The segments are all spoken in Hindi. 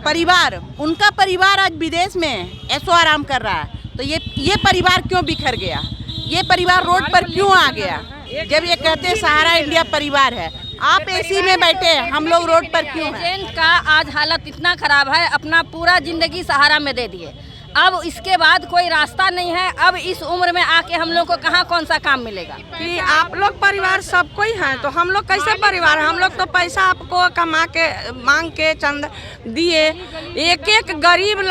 परिवार, उनका परिवार आज विदेश में ऐशो आराम कर रहा है, तो ये परिवार क्यों बिखर गया? ये परिवार रोड पर क्यों आ गया? जब ये कहते हैं सहारा इंडिया परिवार है, आप एसी में बैठे, हम लोग रोड पर क्यों हैं? एजेंट का आज हालत इतना खराब है, अपना पूरा जिंदगी सहारा में दे दिए। अब इसके बाद कोई रास्ता नहीं है। अब इस उम्र में आके हम लोग को कहाँ कौन सा काम मिलेगा? कि आप लोग परिवार सबको ही हैं, तो हम लोग कैसे परिवार? हम लोग तो पैसा आपको कमा के मांग के चंद दिए। एक एक गरीब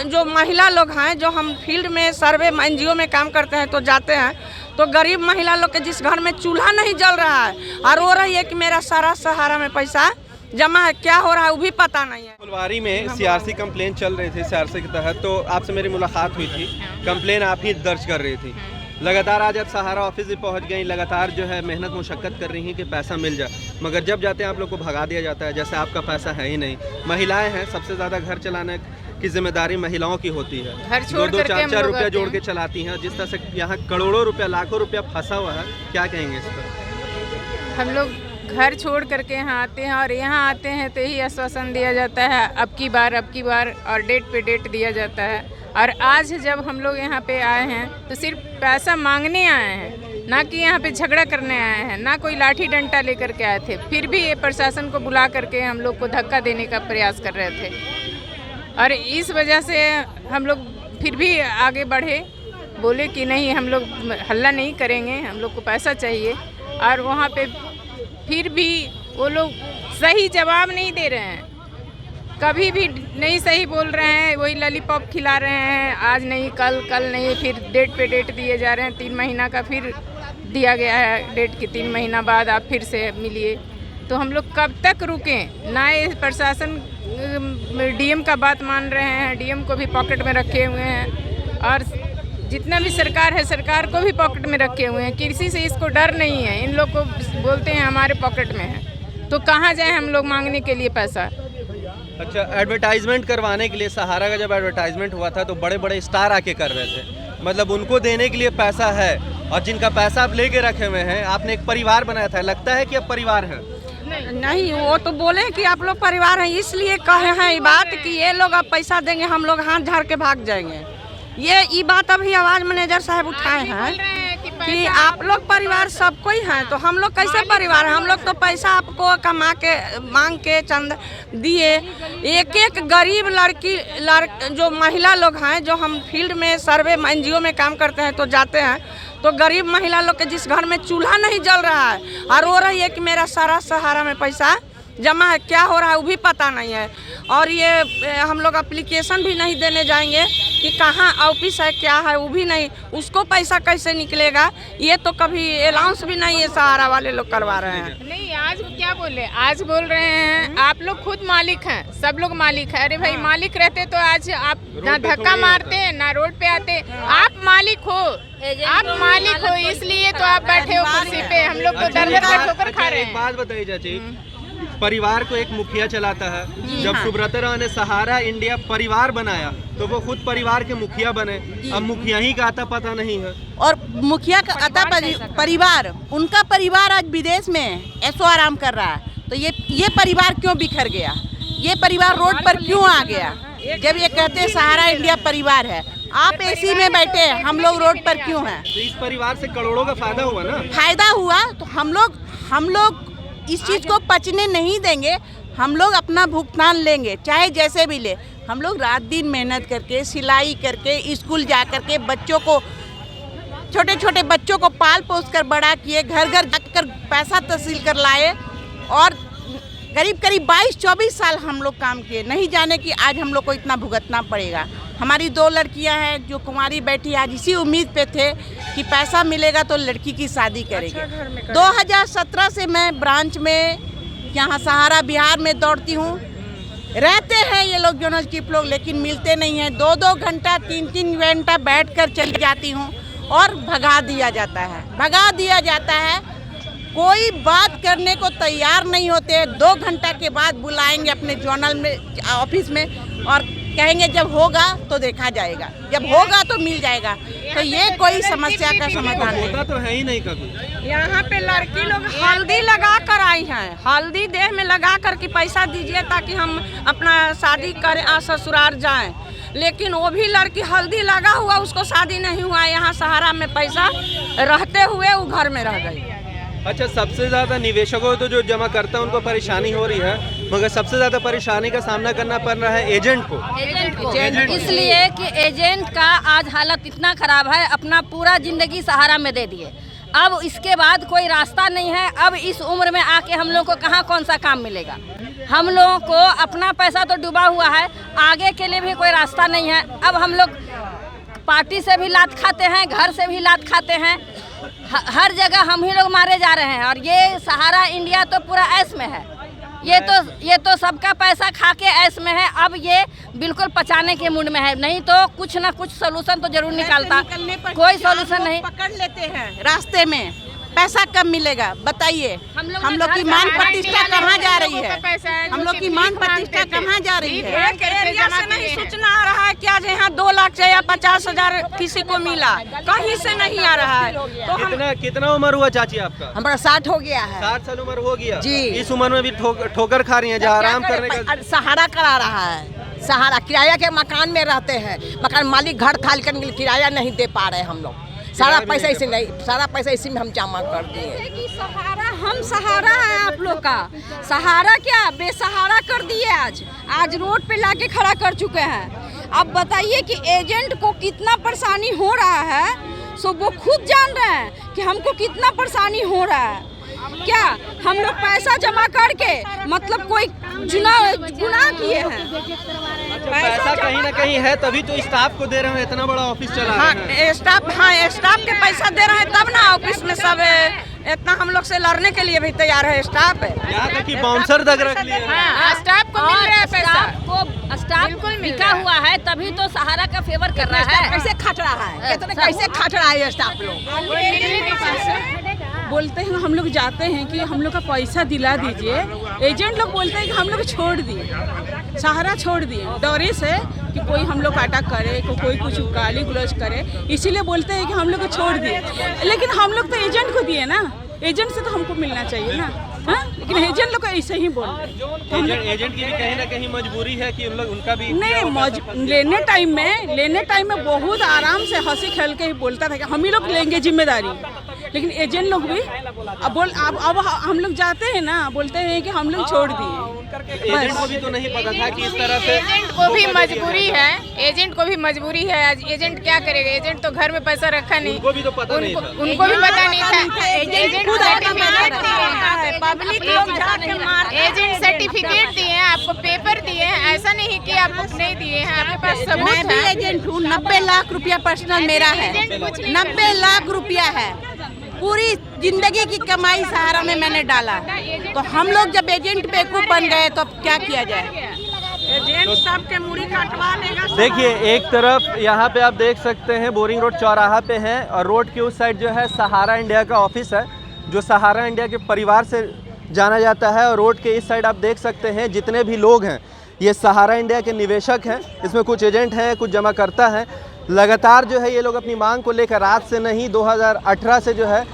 जो महिला लोग हैं, जो हम फील्ड में सर्वे एनजीओ में काम करते हैं तो जाते हैं, तो गरीब महिला लोग के जिस घर में चूल्हा नहीं जल रहा है और रो रही है कि मेरा सारा सहारा में पैसा जमा है, क्या हो रहा है वो भी पता नहीं है। फुलवारी में सीआरसी कंप्लेन चल रही थी, सीआरसी के तहत तो आपसे मेरी मुलाकात हुई थी, कंप्लेन आप ही दर्ज कर रही थी। लगातार आज आप सहारा ऑफिस भी पहुंच गई, लगातार जो है मेहनत मुशक्कत कर रही हैं कि पैसा मिल जाए, मगर जब जाते हैं आप लोग को भगा दिया जाता है जैसे आपका पैसा है ही नहीं। महिलाएं हैं, सबसे ज़्यादा घर चलाने की जिम्मेदारी महिलाओं की होती है, 2-2, 4-4 रुपया जोड़ के चलाती हैं। जिस तरह से यहाँ करोड़ों रुपया, लाखों रुपया फंसा हुआ है, क्या कहेंगे इस पर? हम लोग घर छोड़ करके यहाँ आते हैं और यहाँ आते हैं तो यही आश्वासन दिया जाता है अब की बार और डेट पे डेट दिया जाता है। और आज जब हम लोग यहाँ पे आए हैं तो सिर्फ पैसा मांगने आए हैं, ना कि यहाँ पे झगड़ा करने आए हैं, ना कोई लाठी डंडा लेकर के आए थे। फिर भी ये प्रशासन को बुला करके हम लोग को धक्का देने का प्रयास कर रहे थे और इस वजह से हम लोग फिर भी आगे बढ़े, बोले कि नहीं हम लोग हल्ला नहीं करेंगे, हम लोग को पैसा चाहिए। और वहाँ पे फिर भी वो लोग सही जवाब नहीं दे रहे हैं, कभी भी नहीं सही बोल रहे हैं, वही लॉलीपॉप खिला रहे हैं, आज नहीं कल नहीं, फिर डेट पे डेट दिए जा रहे हैं। 3 महीना का फिर दिया गया है डेट की, 3 महीना बाद आप फिर से मिलिए। तो हम लोग कब तक रुकें? ना ये प्रशासन डीएम का बात मान रहे हैं, डीएम को भी पॉकेट में रखे हुए हैं और जितना भी सरकार है सरकार को भी पॉकेट में रखे हुए हैं। किसी से इसको डर नहीं है, इन लोग को बोलते हैं हमारे पॉकेट में है, तो कहाँ जाए हम लोग मांगने के लिए पैसा? अच्छा, एडवर्टाइजमेंट करवाने के लिए सहारा का जब एडवर्टाइजमेंट हुआ था तो बड़े बड़े स्टार आके कर रहे थे, मतलब उनको देने के लिए पैसा है और जिनका पैसा आप लेके रखे हुए हैं, आपने एक परिवार बनाया था, लगता है कि अब परिवार है? नहीं, वो तो बोले कि आप लोग परिवार हैं, इसलिए कहे हैं ये बात कि ये लोग अब पैसा देंगे, हम लोग हाथ झाड़ के भाग जाएंगे। ये बात अभी आवाज मैनेजर साहब उठाए हैं कि आप लोग परिवार सबको ही हैं, तो हम लोग कैसे परिवार हैं? हम लोग तो पैसा आपको कमा के मांग के चंद दिए। एक एक गरीब जो महिला लोग हैं, जो हम फील्ड में सर्वे एनजीओ में काम करते हैं तो जाते हैं, तो गरीब महिला लोग के जिस घर में चूल्हा नहीं जल रहा है और रो रही है कि मेरा सारा सहारा में पैसा जमा है, क्या हो रहा है वो भी पता नहीं है। और ये हम लोग एप्लीकेशन भी नहीं देने जाएंगे कि कहाँ ऑफिस है, क्या है, वो भी नहीं, उसको पैसा कैसे निकलेगा, ये तो कभी अनाउंस भी नहीं है सहारा वाले लोग करवा रहे हैं। नहीं, आज क्या बोले? आज बोल रहे हैं आप लोग खुद मालिक हैं, सब लोग मालिक हैं। अरे भाई, मालिक रहते तो आज आप ना धक्का मारते ना रोड पे आते। आप मालिक हो, इसलिए तो आप बैठे हो कुर्सी पे, हम लोग तो दर दर ठोकर खा रहे हैं। एक बात बताइए चाची, परिवार को एक मुखिया चलाता है, जब सुब्रता राव ने सहारा इंडिया परिवार बनाया तो वो खुद परिवार के मुखिया बने, अब मुखिया ही का आता पता नहीं है। और मुखिया का आता परिवार, उनका परिवार आज विदेश में ऐशो आराम कर रहा है, तो ये परिवार क्यों बिखर गया? ये परिवार रोड पर क्यों आ गया? जब ये कहते हैं सहारा इंडिया परिवार है, आप एसी में बैठे, हम लोग रोड पर क्यों हैं? तो इस परिवार से करोड़ों का फायदा हुआ ना? फायदा हुआ तो हम लोग इस चीज़ को पचने नहीं देंगे, हम लोग अपना भुगतान लेंगे, चाहे जैसे भी ले। हम लोग रात दिन मेहनत करके, सिलाई करके, स्कूल जा करके बच्चों को, छोटे छोटे बच्चों को पाल पोस कर बड़ा किए, घर घर जाकर पैसा तहसील कर लाए और करीब 22-24 साल हम लोग काम किए, नहीं जाने कि आज हम लोग को इतना भुगतना पड़ेगा। हमारी 2 लड़कियां हैं जो कुंवारी बैठी, आज इसी उम्मीद पे थे कि पैसा मिलेगा तो लड़की की शादी करेंगे। 2017 से मैं ब्रांच में यहाँ सहारा बिहार में दौड़ती हूँ। रहते हैं ये लोग जोनल चीफ लोग, लेकिन मिलते नहीं हैं। 2-2 घंटा 3-3 घंटा बैठ कर चली जाती हूँ और भगा दिया जाता है। कोई बात करने को तैयार नहीं होते। 2 घंटा के बाद बुलाएंगे अपने जोनल में ऑफिस में और कहेंगे जब होगा तो देखा जाएगा, जब होगा तो मिल जाएगा। तो ये कोई समस्या का समाधान नहीं। होता तो है ही नहीं कभी। यहाँ पे लड़की लोग हल्दी लगा कर आई हैं, हल्दी देह में लगा कर के पैसा दीजिए ताकि हम अपना शादी करें ससुराल जाएं, लेकिन वो भी लड़की हल्दी लगा हुआ उसको शादी नहीं हुआ, यहाँ सहारा में पैसा रहते हुए वो घर में रह गई। अच्छा, सबसे ज़्यादा निवेशकों तो जो जमा करता है उनको परेशानी हो रही है, मगर सबसे ज़्यादा परेशानी का सामना करना पड़ रहा है एजेंट को। इसलिए कि एजेंट का आज हालत इतना खराब है, अपना पूरा जिंदगी सहारा में दे दिए। अब इसके बाद कोई रास्ता नहीं है। अब इस उम्र में आके हम लोग को कहाँ कौन सा काम मिलेगा। हम लोगों को अपना पैसा तो डूबा हुआ है, आगे के लिए भी कोई रास्ता नहीं है। अब हम लोग पार्टी से भी लात खाते हैं, घर से भी लात खाते हैं, हर जगह हम ही लोग मारे जा रहे हैं। और ये सहारा इंडिया तो पूरा ऐश में है, ये तो सबका पैसा खा के ऐश में है। अब ये बिल्कुल पचाने के मूड में है, नहीं तो कुछ ना कुछ सोल्यूशन तो जरूर निकालता। कोई सोल्यूशन नहीं। पकड़ लेते हैं रास्ते में, पैसा कब मिलेगा बताइए। हम लोग की मान प्रतिष्ठा कहाँ जा रही है, हम लोग की मान प्रतिष्ठा कहाँ जा रही है। एरिया से नहीं सूचना आ रहा है कि आज यहाँ 2 लाख या 50,000 किसी को मिला, कहीं से नहीं आ रहा है। तो कितना उम्र हुआ चाची आपका? हमारा 60 हो गया है। 60 साल उम्र हो गया जी। इस उम्र में भी ठोकर खा रही हैं, जहाँ आराम करने का सहारा करा रहा है। सहारा किराया के मकान में रहते हैं, मकान मालिक घर खाली करने के लिए किराया नहीं दे पा रहे हम लोग। सारा पैसा इसी में हम जमा कर दिए। सहारा हम सहारा है आप लोग का, सहारा क्या बेसहारा कर दिए। आज रोड पे लाके खड़ा कर चुके हैं। अब बताइए कि एजेंट को कितना परेशानी हो रहा है, सो वो खुद जान रहे हैं कि हमको कितना परेशानी हो रहा है। क्या हम लोग पैसा जमा करके मतलब कोई गुनाह किए हैं? पैसा कहीं ना कहीं है, तभी तो स्टाफ को दे रहे हैं, इतना बड़ा ऑफिस चला रहे हैं। स्टाफ के पैसा दे रहे हैं तब ना ऑफिस में सब इतना हम लोग से लड़ने के लिए भी तैयार है स्टाफ। यहाँ तक कि बाउंसर तक रख लिए हैं। स्टाफ को मिल रहा है पैसा, स्टाफ बिका हुआ है, तभी तो सहारा का फेवर कर रहा है। कैसे खट रहा है, कैसे खट रहा है स्टाफ लोग। बोलते हैं हम लोग जाते हैं कि हम लोग का पैसा दिला दीजिए, एजेंट लोग बोलते हैं कि हम लोग छोड़ दिए, सहारा छोड़ दिए डरे से कि कोई हम लोग अटैक करे, कोई कुछ गाली गलौज करे, इसीलिए बोलते हैं कि हम लोग को छोड़ दिए। लेकिन हम लोग तो एजेंट को दिए ना, एजेंट से तो हमको मिलना चाहिए ना। हाँ, लेकिन एजेंट लोग ऐसे ही बोल रहे हैं। एजेंट की भी कहीं ना कहीं मजबूरी है कि उनका भी नहीं, लेने टाइम में बहुत आराम से हंसी खेल के ही बोलता था कि हम ही लोग लेंगे जिम्मेदारी। लेकिन एजेंट लोग भी अब हम लोग जाते हैं ना, बोलते हैं कि हम लोग छोड़ दिए। एजेंट को भी तो नहीं पता था कि इस तरह से एजेंट को भी मजबूरी है, एजेंट को भी मजबूरी है। आज एजेंट क्या करेगा, एजेंट तो घर में पैसा रखा नहीं, उनको भी तो पता नहीं था। उनको भी पता नहीं था। एजेंट सर्टिफिकेट दिए हैं, आपको पेपर दिए हैं, ऐसा नहीं कि आपको नहीं दिए हैं, आपके पास सबूत है। मैं भी एजेंट हूँ, 90 लाख रुपया पर्सनल मेरा है, 90 लाख रुपया है। पूरी जिंदगी की कमाई सहारा में मैंने डाला। तो हम लोग जब एजेंट बेवकूफ बन गए तो अब क्या किया जाए। एजेंट सबके मुड़ी कटवा लेगा। देखिए, एक तरफ यहाँ पे आप देख सकते हैं बोरिंग रोड चौराहा पे है, और रोड के उस साइड जो है सहारा इंडिया का ऑफिस है, जो सहारा इंडिया के परिवार से जाना जाता है। और रोड के इस साइड आप देख सकते हैं जितने भी लोग हैं ये सहारा इंडिया के निवेशक हैं। इसमें कुछ एजेंट हैं, कुछ जमाकर्ता हैं। लगातार जो है ये लोग अपनी मांग को लेकर रात से नहीं 2018 से जो है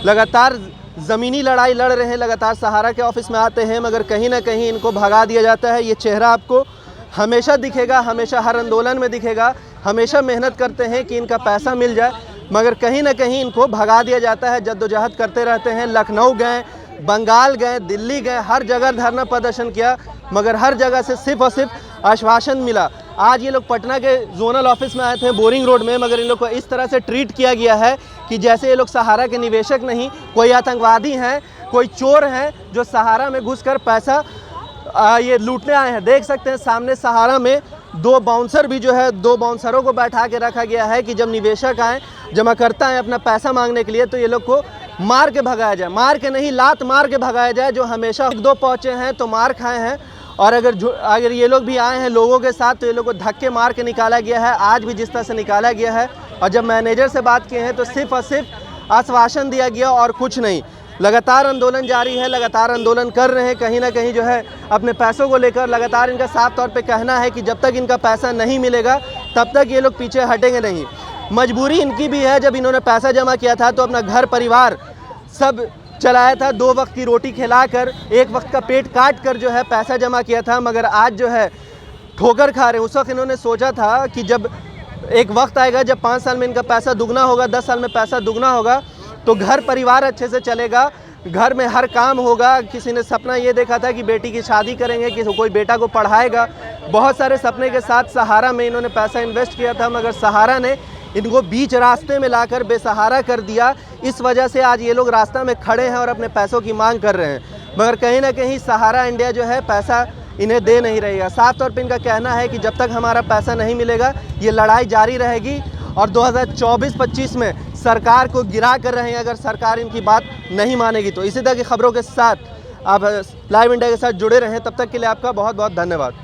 लगातार ज़मीनी लड़ाई लड़ रहे हैं। लगातार सहारा के ऑफिस में आते हैं, मगर कहीं ना कहीं इनको भगा दिया जाता है। ये चेहरा आपको हमेशा दिखेगा, हमेशा हर आंदोलन में दिखेगा। हमेशा मेहनत करते हैं कि इनका पैसा मिल जाए, मगर कहीं ना कहीं इनको भगा दिया जाता है। जद्दोजहद करते रहते हैं, लखनऊ गए, बंगाल गए, दिल्ली गए, हर जगह धरना प्रदर्शन किया, मगर हर जगह से सिर्फ और सिर्फ आश्वासन मिला। आज ये लोग पटना के जोनल ऑफिस में आए थे बोरिंग रोड में, मगर इन लोग को इस तरह से ट्रीट किया गया है कि जैसे ये लोग सहारा के निवेशक नहीं, कोई आतंकवादी हैं, कोई चोर हैं जो सहारा में घुसकर पैसा ये लूटने आए हैं। देख सकते हैं सामने सहारा में 2 बाउंसर भी जो है, 2 बाउंसरों को बैठा के रखा गया है कि जब निवेशक आए, जमाकर्ता आए अपना पैसा मांगने के लिए, तो ये लोग को मार के भगाया जाए। मार के नहीं, लात मार के भगाया जाए। जो हमेशा 1-2 पहुँचे हैं तो मार खाए हैं, और अगर ये लोग भी आए हैं लोगों के साथ तो ये लोग को धक्के मार के निकाला गया है। आज भी जिस तरह से निकाला गया है, और जब मैनेजर से बात किए हैं तो सिर्फ और सिर्फ आश्वासन दिया गया और कुछ नहीं। लगातार आंदोलन जारी है, लगातार आंदोलन कर रहे हैं, कहीं ना कहीं जो है अपने पैसों को लेकर लगातार इनका साफ तौर पे कहना है कि जब तक इनका पैसा नहीं मिलेगा तब तक ये लोग पीछे हटेंगे नहीं। मजबूरी इनकी भी है, जब इन्होंने पैसा जमा किया था तो अपना घर परिवार सब चलाया था, 2 वक्त की रोटी खिलाकर 1 वक्त का पेट काट कर जो है पैसा जमा किया था, मगर आज जो है ठोकर खा रहे हैं। उस वक्त इन्होंने सोचा था कि जब एक वक्त आएगा जब 5 साल में इनका पैसा दुगना होगा, 10 साल में पैसा दुगना होगा तो घर परिवार अच्छे से चलेगा, घर में हर काम होगा। किसी ने सपना ये देखा था कि बेटी की शादी करेंगे, किसी कोई बेटा को पढ़ाएगा, बहुत सारे सपने के साथ सहारा में इन्होंने पैसा इन्वेस्ट किया था, मगर सहारा ने इनको बीच रास्ते में लाकर बेसहारा कर दिया। इस वजह से आज ये लोग रास्ता में खड़े हैं और अपने पैसों की मांग कर रहे हैं, मगर कहीं ना कहीं सहारा इंडिया जो है पैसा इन्हें दे नहीं रहेगा। साफ तौर पे इनका कहना है कि जब तक हमारा पैसा नहीं मिलेगा ये लड़ाई जारी रहेगी और 2024-25 में सरकार को गिरा कर रहे हैं अगर सरकार इनकी बात नहीं मानेगी तो। इसी तरह की खबरों के साथ आप लाइव इंडिया के साथ जुड़े रहें, तब तक के लिए आपका बहुत बहुत धन्यवाद।